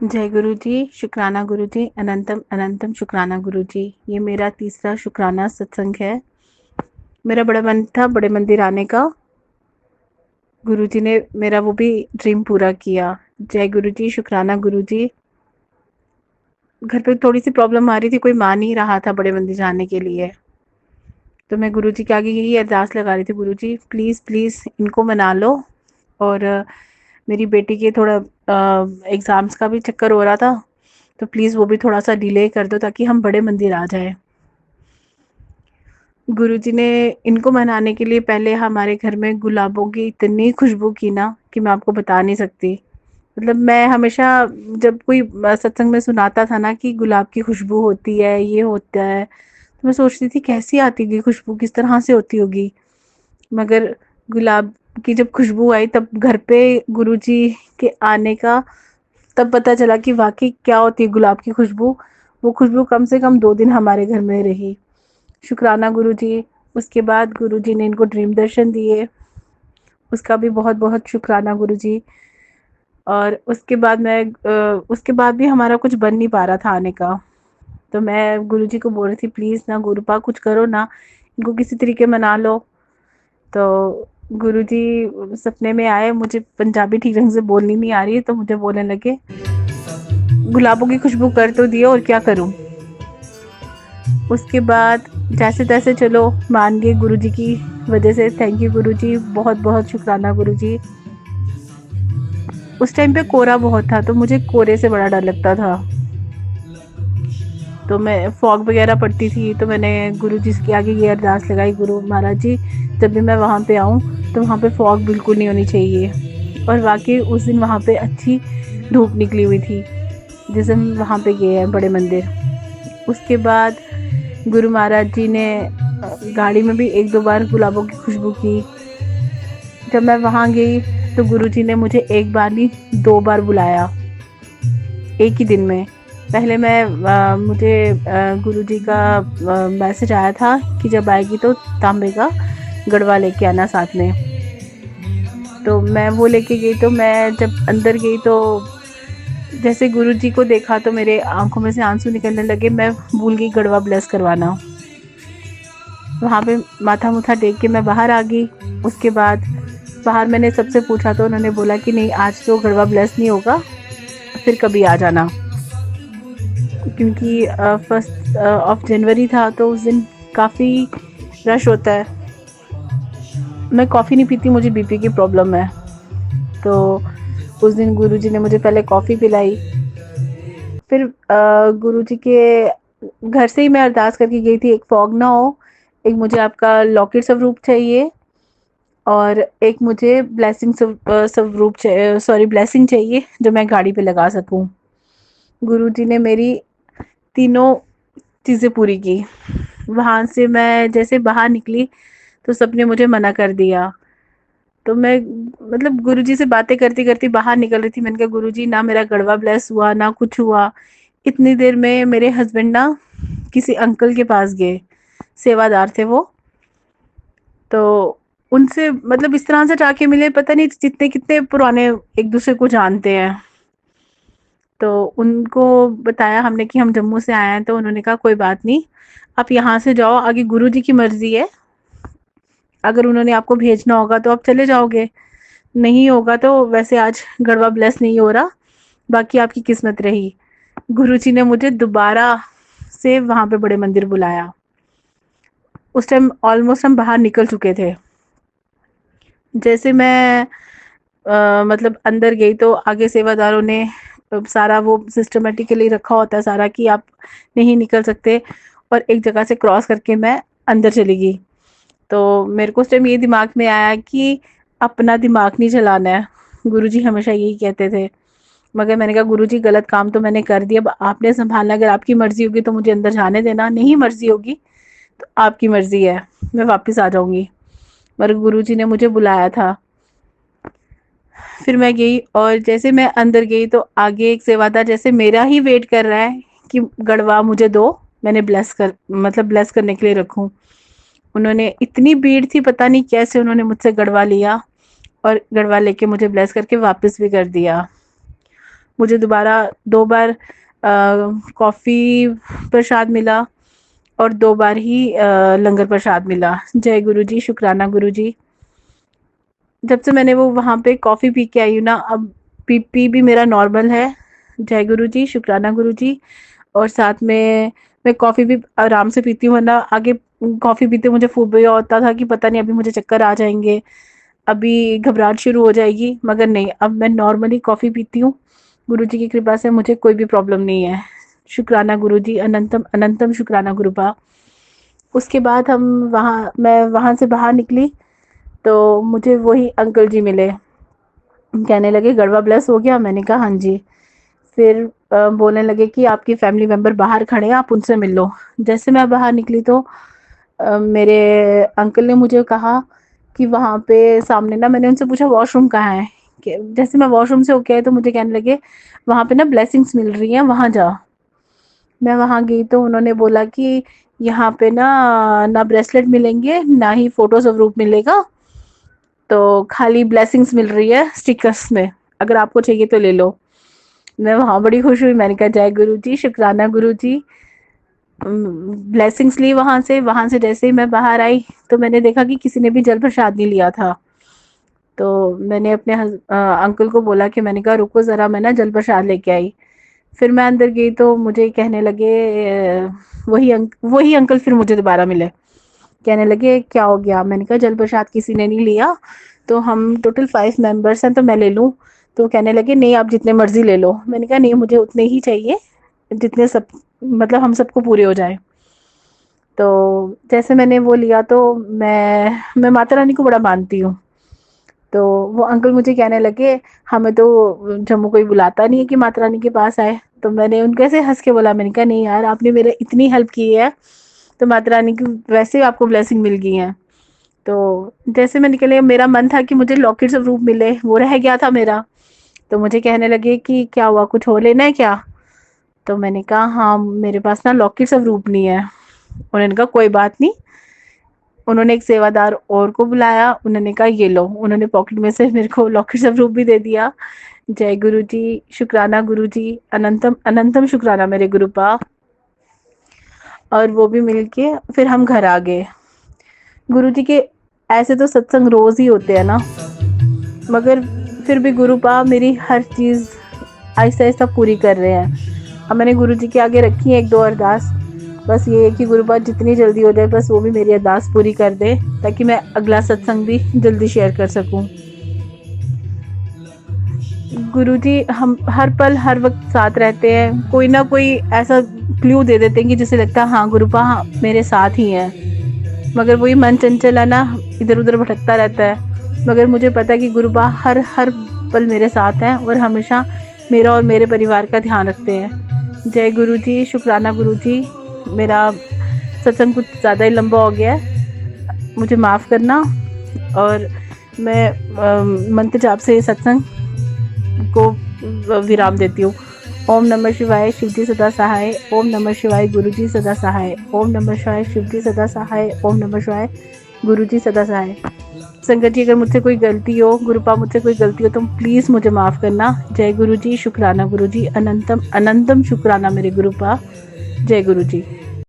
जय गुरु जी, शुक्राना गुरु जी, अनंतम अनंतम शुक्राना गुरु जी। ये मेरा तीसरा शुक्राना सत्संग है। मेरा बड़ा मन था बड़े मंदिर आने का। गुरु जी ने मेरा वो भी ड्रीम पूरा किया। जय गुरु जी, शुक्राना गुरु जी। घर पे थोड़ी सी प्रॉब्लम आ रही थी, कोई मान नहीं रहा था बड़े मंदिर जाने के लिए। तो मैं गुरु जी के आगे यही अरदास लगा रही थी, गुरु जी प्लीज़ प्लीज़ इनको मना लो। और मेरी बेटी के थोड़ा एग्ज़ाम्स का भी चक्कर हो रहा था, तो प्लीज़ वो भी थोड़ा-सा डिले कर दो ताकि हम बड़े मंदिर आ जाएँ। गुरुजी ने इनको मनाने के लिए पहले हमारे घर में गुलाबों की इतनी खुशबू की ना कि मैं आपको बता नहीं सकती। मतलब मैं हमेशा जब कोई सत्संग में सुनाता था ना कि गुलाब की खुशबू होती है, ये होता है, तो मैं सोचती थी कैसी आती होगी खुशबू, किस तरह से होती होगी। मगर गुलाब की जब खुशबू आई तब घर पे गुरुजी के आने का तब पता चला कि वाक़ई क्या होती है गुलाब की खुशबू। वो खुशबू कम से कम 2 दिन हमारे घर में रही। शुक्राना गुरुजी। उसके बाद गुरुजी ने इनको ड्रीम दर्शन दिए, उसका भी बहुत-बहुत शुक्राना गुरुजी। और उसके बाद भी हमारा कुछ बन नहीं पा रहा था आने का। तो मैं गुरुजी को बोल रही थी प्लीज़ ना गुरुपा कुछ करो ना, इनको किसी तरीके मना लो। तो गुरुजी सपने में आए, मुझे पंजाबी ठीक ढंग से बोलनी नहीं आ रही है, तो मुझे बोलने लगे, गुलाबों की खुशबू कर तो दियो और क्या करूँ? उसके बाद जैसे-तैसे चलो मान गए गुरुजी की वजह से। थैंक यू गुरुजी, बहुत-बहुत शुक्राना गुरुजी। उस टाइम पे कोहरा बहुत था, तो मुझे कोहरे से बड़ा डर लगता था। तो मैं फॉग वगैरह पड़ती थी, तो मैंने गुरुजी के आगे ये अरदास लगाई, गुरु महाराज जी जब भी मैं वहाँ पे आऊँ, तो वहाँ पे फॉग बिल्कुल नहीं होनी चाहिए। और वाक़ई उस दिन वहाँ पे अच्छी धूप निकली हुई थी, जिस दिन वहाँ पे गए हैं बड़े मंदिर। उसके बाद गुरु महाराज जी ने गाड़ी में भी 1-2 बार गुलाबों की खुशबू की। जब मैं वहाँ गई तो गुरुजी ने मुझे एक बार नहीं 2 बार बुलाया, एक ही दिन में। पहले मुझे गुरुजी का मैसेज आया था कि जब आएगी तो तांबे का गड़वा लेके आना साथ में। तो मैं वो लेके गई, तो मैं जब अंदर गई तो जैसे गुरुजी को देखा तो मेरे आँखों में से आँसू निकलने लगे, मैं भूल गई गड़वा ब्लेस करवाना। वहाँ पे माथा-मुथा टेक के मैं बाहर आ गई। उसके बाद बाहर मैंने सबसे पूछा तो उन्होंने बोला कि नहीं आज तो गड़वा ब्लेस नहीं होगा, फिर कभी आ जाना। क्योंकि फर्स्ट ऑफ जनवरी था तो उस दिन काफ़ी रश होता है। मैं कॉफ़ी नहीं पीती, मुझे बीपी की प्रॉब्लम है। तो उस दिन गुरुजी ने मुझे पहले कॉफ़ी पिलाई। फिर गुरुजी के घर से ही मैं अरदास करके गई थी, एक फॉग ना हो, एक मुझे आपका लॉकेट स्वरूप चाहिए और एक मुझे स्वरूप सॉरी ब्लेसिंग चाहिए जो मैं गाड़ी पे लगा सकूं। गुरुजी ने मेरी तीनों चीज़ें पूरी की। वहाँ से मैं जैसे बाहर निकली तो सबने मुझे मना कर दिया। तो मैं मतलब गुरुजी से बातें करती करती बाहर निकल रही थी। मैंने कहा गुरुजी ना मेरा गड़वा ब्लेस हुआ ना कुछ हुआ। इतनी देर में मेरे हस्बैंड ना किसी अंकल के पास गए, सेवादार थे वो। तो उनसे मतलब इस तरह से जाके मिले, पता नहीं जितने कितने पुराने एक दूसरे को जानते हैं। तो उनको बताया हमने कि हम जम्मू से आए हैं, तो उन्होंने कहा कोई बात नहीं, आप यहाँ से जाओ, आगे गुरुजी की मर्जी है। अगर उन्होंने आपको भेजना होगा तो आप चले जाओगे, नहीं होगा तो वैसे आज गड़वा ब्लेस नहीं हो रहा, बाकी आपकी किस्मत रही। गुरुजी ने मुझे दोबारा से वहां पे बड़े मंदिर बुलाया। उस टाइम ऑलमोस्ट हम बाहर निकल चुके थे। जैसे मैं मतलब अंदर गई तो आगे सेवादारों ने सारा वो सिस्टमेटिकली रखा होता है सारा कि आप नहीं निकल सकते, और एक जगह से क्रॉस करके मैं अंदर चली गई। तो मेरे को उस टाइम ये दिमाग में आया कि अपना दिमाग नहीं चलाना है, गुरुजी हमेशा यही कहते थे। मगर मैंने कहा गुरुजी गलत काम तो मैंने कर दिया, अब आपने संभालना, अगर आपकी मर्जी होगी तो मुझे अंदर जाने देना, नहीं मर्जी होगी तो आपकी मर्जी है, मैं वापस आ जाऊंगी। मगर गुरुजी ने मुझे बुलाया था। फिर मैं गई और जैसे मैं अंदर गई तो आगे एक सेवादार जैसे मेरा ही वेट कर रहा है कि गड़वा मुझे दो, मैंने ब्लेस करने के लिए रखूं। उन्होंने इतनी भीड़ थी, पता नहीं कैसे उन्होंने मुझसे गड़वा लिया और गड़वा लेके मुझे ब्लेस करके वापस भी कर दिया। मुझे दोबारा 2 बार कॉफ़ी प्रसाद मिला और 2 बार ही लंगर प्रसाद मिला। जय गुरु जी, शुक्राना गुरु जी। जब से मैंने वो वहाँ पे कॉफ़ी पी के आई हूँ ना, अब बीपी भी मेरा नॉर्मल है। जय गुरु जी, शुक्राना गुरु जी। और साथ में मैं कॉफ़ी भी आराम से पीती हूँ, वरना आगे कॉफ़ी पीते मुझे फ़ोबिया होता था कि पता नहीं अभी मुझे चक्कर आ जाएँगे, अभी घबराहट शुरू हो जाएगी, मगर नहीं, अब मैं नॉर्मली कॉफ़ी पीती हूँ। गुरु जी की कृपा से मुझे कोई भी प्रॉब्लम नहीं है। शुक्राना गुरु जी, अनंतम अनंतम शुक्राना गुरुपा। उसके बाद मैं वहाँ से बाहर निकली तो मुझे वही अंकल जी मिले। कहने लगे गड़वा ब्लेस हो गया? मैंने कहा हाँ जी। फिर बोलने लगे कि आपकी फैमिली मेंबर बाहर खड़े हैं, आप उनसे मिल लो। जैसे मैं बाहर निकली तो मेरे अंकल ने मुझे कहा कि वहाँ पे सामने ना, मैंने उनसे पूछा वॉशरूम कहाँ है? कि जैसे मैं वॉशरूम से होके आई तो मुझे कहने लगे वहाँ पे ना ब्लेसिंग्स मिल रही हैं, वहाँ जा। मैं वहाँ गई तो उन्होंने बोला कि यहाँ पे ना ना ब्रेसलेट मिलेंगे, ना ही फोटोज ऑफ रूप मिलेगा, तो खाली ब्लेसिंग्स मिल रही है स्टिकर्स में, अगर आपको चाहिए तो ले लो। मैं वहाँ बड़ी खुश हुई, मैंने कहा जय गुरु जी, शुक्राना गुरु जी। ब्लेसिंग्स ली वहाँ से जैसे ही मैं बाहर आई तो मैंने देखा कि किसी ने भी जल प्रसाद नहीं लिया था। तो मैंने अपने अंकल को बोला कि मैंने कहा रुको ज़रा, मैं ना जल प्रसाद लेके आई। फिर मैं अंदर गई तो मुझे कहने लगे वही अंकल फिर मुझे दोबारा मिले। कहने लगे क्या हो गया? मैंने कहा जल प्रसाद किसी ने नहीं लिया, तो हम टोटल 5 मेंबर्स हैं, तो मैं ले लूँ? तो कहने लगे नहीं, आप जितने मर्जी ले लो। मैंने कहा नहीं, मुझे उतने ही चाहिए जितने सब, मतलब हम सबको पूरे हो जाए। तो जैसे मैंने वो लिया तो मैं माता रानी को बड़ा मानती हूँ। तो वो अंकल मुझे कहने लगे हमें तो जम्मू कोई बुलाता नहीं है कि माता रानी के पास आए। तो मैंने उनके ऐसे हंस के बोला, मैंने कहा नहीं यार, आपने मेरे इतनी हेल्प की है तो माता रानी की वैसे ही आपको ब्लेसिंग मिल गई है। तो जैसे मैं निकले, मेरा मन था कि मुझे लॉकेट्स ऑफ रूप मिले, वो रह गया था मेरा। तो मुझे कहने लगे कि क्या हुआ, कुछ और लेना है क्या? तो मैंने कहा हाँ, मेरे पास ना लॉकेट्स ऑफ रूप नहीं है। उन्होंने कहा कोई बात नहीं। उन्होंने एक सेवादार और को बुलाया, उन्होंने कहा ये लो। उन्होंने पॉकेट में से मेरे को लॉकेट्स ऑफ रूप भी दे दिया। जय गुरु जी, शुक्राना गुरु जी, अनंतम अनंतम शुक्राना मेरे गुरुपा। और वो भी मिलके फिर हम घर आ गए। गुरु जी के ऐसे तो सत्संग रोज ही होते हैं ना, मगर फिर भी गुरुपा मेरी हर चीज़ आहिस्ता आहिस्ता पूरी कर रहे हैं। अब मैंने गुरु जी के आगे रखी है 1-2 अरदास, बस ये है कि गुरुपा जितनी जल्दी हो जाए बस वो भी मेरी अरदास पूरी कर दे, ताकि मैं अगला सत्संग भी जल्दी शेयर कर सकूं। गुरु जी हम हर पल हर वक्त साथ रहते हैं, कोई ना कोई ऐसा क्लू दे देते हैं कि जिसे लगता है हाँ गुरुपा हाँ मेरे साथ ही हैं। मगर वही मन चंचल है ना, इधर उधर भटकता रहता है। मगर मुझे पता है कि गुरुपा हर हर पल मेरे साथ हैं और हमेशा मेरा और मेरे परिवार का ध्यान रखते हैं। जय गुरु जी, शुक्राना गुरु जी। मेरा सत्संग कुछ ज़्यादा ही लंबा हो गया है, मुझे माफ़ करना। और मैं मंत्र जाप से सत्संग को विराम देती हूँ। ओम नमः शिवाय, शिवजी सदा सहाय। ओम नमः शिवाय, गुरुजी सदा सहाय। ओम नमः शिवाय, शिवजी सदा सहाय। ओम नमः शिवाय, गुरुजी सदा सहाय। संगत जी, अगर मुझसे कोई गलती हो, गुरुपा मुझसे कोई गलती हो तो प्लीज़ मुझे माफ़ करना। जय गुरु जी, शुक्राना गुरु जी, अनंतम अनंतम शुक्राना मेरे गुरुपा। जय गुरु जी।